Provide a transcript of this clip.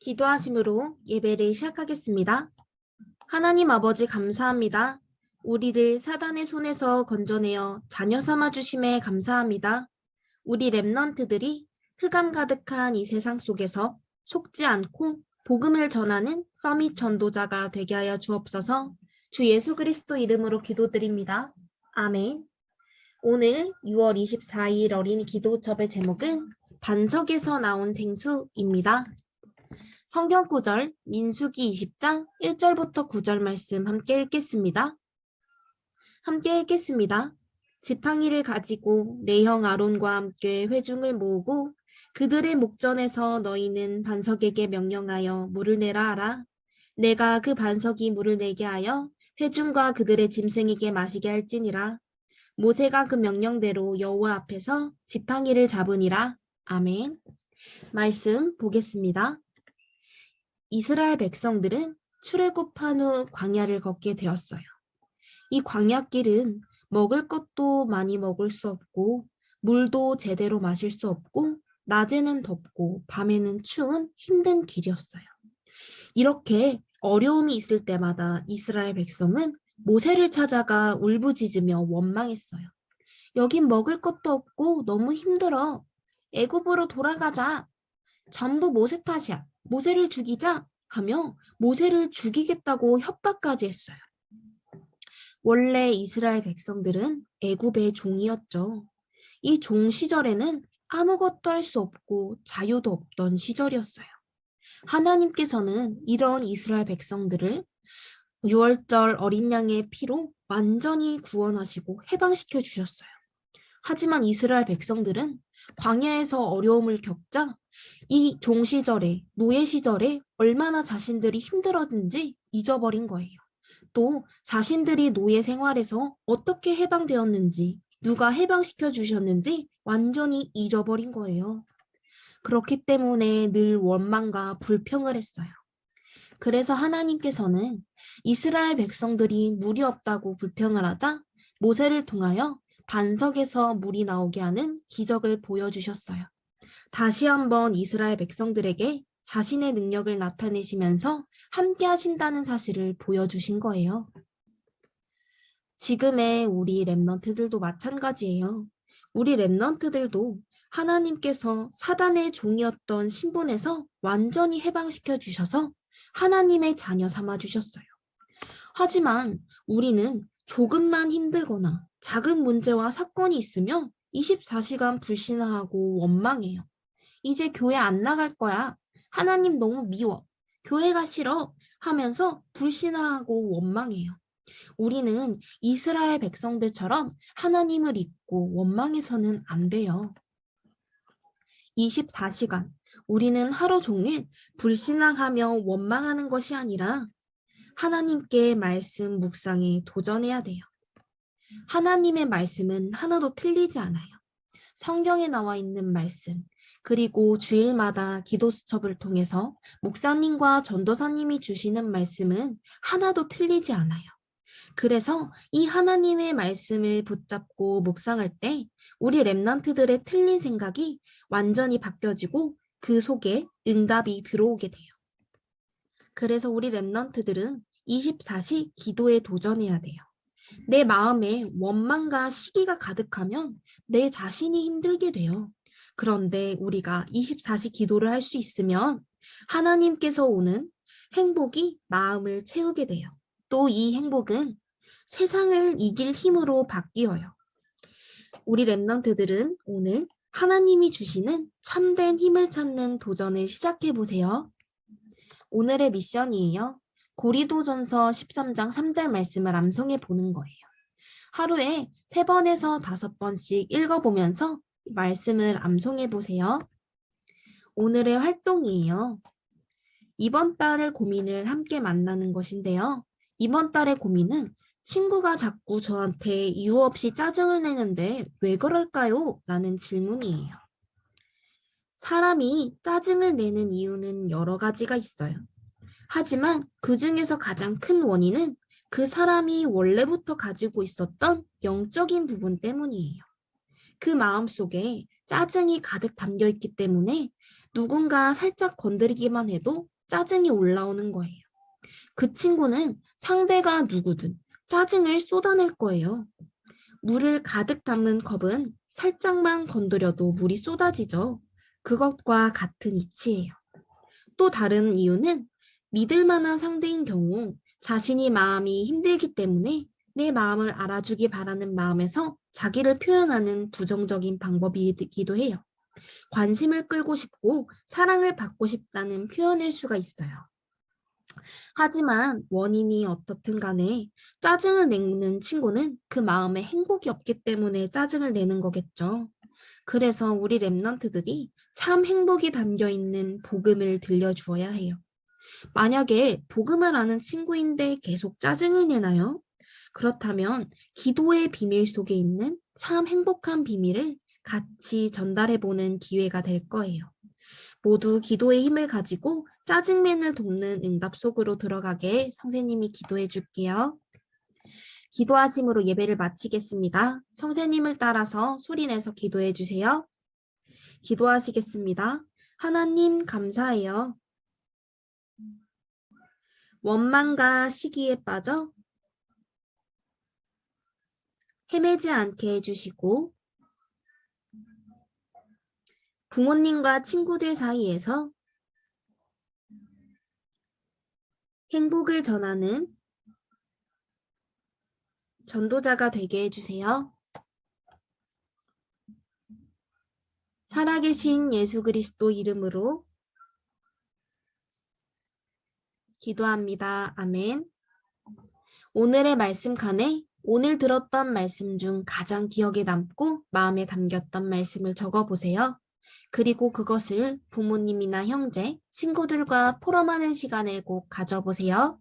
기도하심으로 예배를 시작하겠습니다. 하나님 아버지 감사합니다. 우리를 사단의 손에서 건져내어 자녀 삼아 주심에 감사합니다. 우리 렘넌트들이 흑암 가득한 이 세상 속에서 속지 않고 복음을 전하는 서밋 전도자가 되게 하여 주옵소서. 주 예수 그리스도 이름으로 기도드립니다. 아멘. 오늘 6월 24일 어린이 기도첩의 제목은 반석에서 나온 생수입니다. 성경 구절 민수기 20장 1절부터 9절 말씀 함께 읽겠습니다. 지팡이를 가지고 내 형 아론과 함께 회중을 모으고 그들의 목전에서 너희는 반석에게 명령하여 물을 내라 하라. 내가 그 반석이 물을 내게 하여 회중과 그들의 짐승에게 마시게 할지니라. 모세가 그 명령대로 여호와 앞에서 지팡이를 잡으니라. 아멘. 말씀 보겠습니다. 이스라엘 백성들은 출애굽한 후 광야를 걷게 되었어요. 이 광야길은 먹을 것도 많이 먹을 수 없고 물도 제대로 마실 수 없고 낮에는 덥고 밤에는 추운 힘든 길이었어요. 이렇게 어려움이 있을 때마다 이스라엘 백성은 모세를 찾아가 울부짖으며 원망했어요. 여긴 먹을 것도 없고 너무 힘들어. 애굽으로 돌아가자. 전부 모세 탓이야. 모세를 죽이자 하며 모세를 죽이겠다고 협박까지 했어요. 원래 이스라엘 백성들은 애굽의 종이었죠. 이 종 시절에는 아무것도 할 수 없고 자유도 없던 시절이었어요. 하나님께서는 이런 이스라엘 백성들을 유월절 어린 양의 피로 완전히 구원하시고 해방시켜 주셨어요. 하지만 이스라엘 백성들은 광야에서 어려움을 겪자 이 종 시절에, 노예 시절에 얼마나 자신들이 힘들었는지 잊어버린 거예요. 또 자신들이 노예 생활에서 어떻게 해방되었는지, 누가 해방시켜 주셨는지 완전히 잊어버린 거예요. 그렇기 때문에 늘 원망과 불평을 했어요. 그래서 하나님께서는 이스라엘 백성들이 물이 없다고 불평을 하자 모세를 통하여 반석에서 물이 나오게 하는 기적을 보여주셨어요. 다시 한번 이스라엘 백성들에게 자신의 능력을 나타내시면서 함께 하신다는 사실을 보여주신 거예요. 지금의 우리 렘넌트들도 마찬가지예요. 우리 렘넌트들도 하나님께서 사단의 종이었던 신분에서 완전히 해방시켜 주셔서 하나님의 자녀 삼아 주셨어요. 하지만 우리는 조금만 힘들거나 작은 문제와 사건이 있으면 24시간 불신하고 원망해요. 이제 교회 안 나갈 거야. 하나님 너무 미워. 교회가 싫어. 하면서 불신하고 원망해요. 우리는 이스라엘 백성들처럼 하나님을 잊고 원망해서는 안 돼요. 24시간 우리는 하루 종일 불신앙하며 원망하는 것이 아니라 하나님께 말씀 묵상에 도전해야 돼요. 하나님의 말씀은 하나도 틀리지 않아요. 성경에 나와 있는 말씀, 그리고 주일마다 기도 수첩을 통해서 목사님과 전도사님이 주시는 말씀은 하나도 틀리지 않아요. 그래서 이 하나님의 말씀을 붙잡고 묵상할 때 우리 렘넌트들의 틀린 생각이 완전히 바뀌어지고 그 속에 응답이 들어오게 돼요. 그래서 우리 렘넌트들은 24시 기도에 도전해야 돼요. 내 마음에 원망과 시기가 가득하면 내 자신이 힘들게 돼요. 그런데 우리가 24시 기도를 할 수 있으면 하나님께서 오는 행복이 마음을 채우게 돼요. 또 이 행복은 세상을 이길 힘으로 바뀌어요. 우리 렘넌트들은 오늘 하나님이 주시는 참된 힘을 찾는 도전을 시작해 보세요. 오늘의 미션이에요. 고린도전서 13장 3절 말씀을 암송해 보는 거예요. 하루에 3번에서 5번씩 읽어보면서 말씀을 암송해 보세요. 오늘의 활동이에요. 이번 달의 고민을 함께 만나는 것인데요. 이번 달의 고민은 친구가 자꾸 저한테 이유 없이 짜증을 내는데 왜 그럴까요? 라는 질문이에요. 사람이 짜증을 내는 이유는 여러 가지가 있어요. 하지만 그 중에서 가장 큰 원인은 그 사람이 원래부터 가지고 있었던 영적인 부분 때문이에요. 그 마음속에 짜증이 가득 담겨 있기 때문에 누군가 살짝 건드리기만 해도 짜증이 올라오는 거예요. 그 친구는 상대가 누구든 짜증을 쏟아낼 거예요. 물을 가득 담은 컵은 살짝만 건드려도 물이 쏟아지죠. 그것과 같은 이치예요. 또 다른 이유는 믿을 만한 상대인 경우 자신이 마음이 힘들기 때문에 내 마음을 알아주기 바라는 마음에서 자기를 표현하는 부정적인 방법이기도 해요. 관심을 끌고 싶고 사랑을 받고 싶다는 표현일 수가 있어요. 하지만 원인이 어떻든 간에 짜증을 내는 친구는 그 마음에 행복이 없기 때문에 짜증을 내는 거겠죠. 그래서 우리 랩런트들이 참 행복이 담겨 있는 복음을 들려주어야 해요. 만약에 복음을 아는 친구인데 계속 짜증을 내나요? 그렇다면 기도의 비밀 속에 있는 참 행복한 비밀을 같이 전달해보는 기회가 될 거예요. 모두 기도의 힘을 가지고 짜증맨을 돕는 응답 속으로 들어가게 선생님이 기도해 줄게요. 기도하심으로 예배를 마치겠습니다. 선생님을 따라서 소리내서 기도해 주세요. 기도하시겠습니다. 하나님 감사해요. 원망과 시기에 빠져 헤매지 않게 해주시고 부모님과 친구들 사이에서 행복을 전하는 전도자가 되게 해주세요. 살아계신 예수 그리스도 이름으로 기도합니다. 아멘. 오늘의 말씀 칸에 오늘 들었던 말씀 중 가장 기억에 남고 마음에 담겼던 말씀을 적어보세요. 그리고 그것을 부모님이나 형제, 친구들과 포럼하는 시간을 꼭 가져보세요.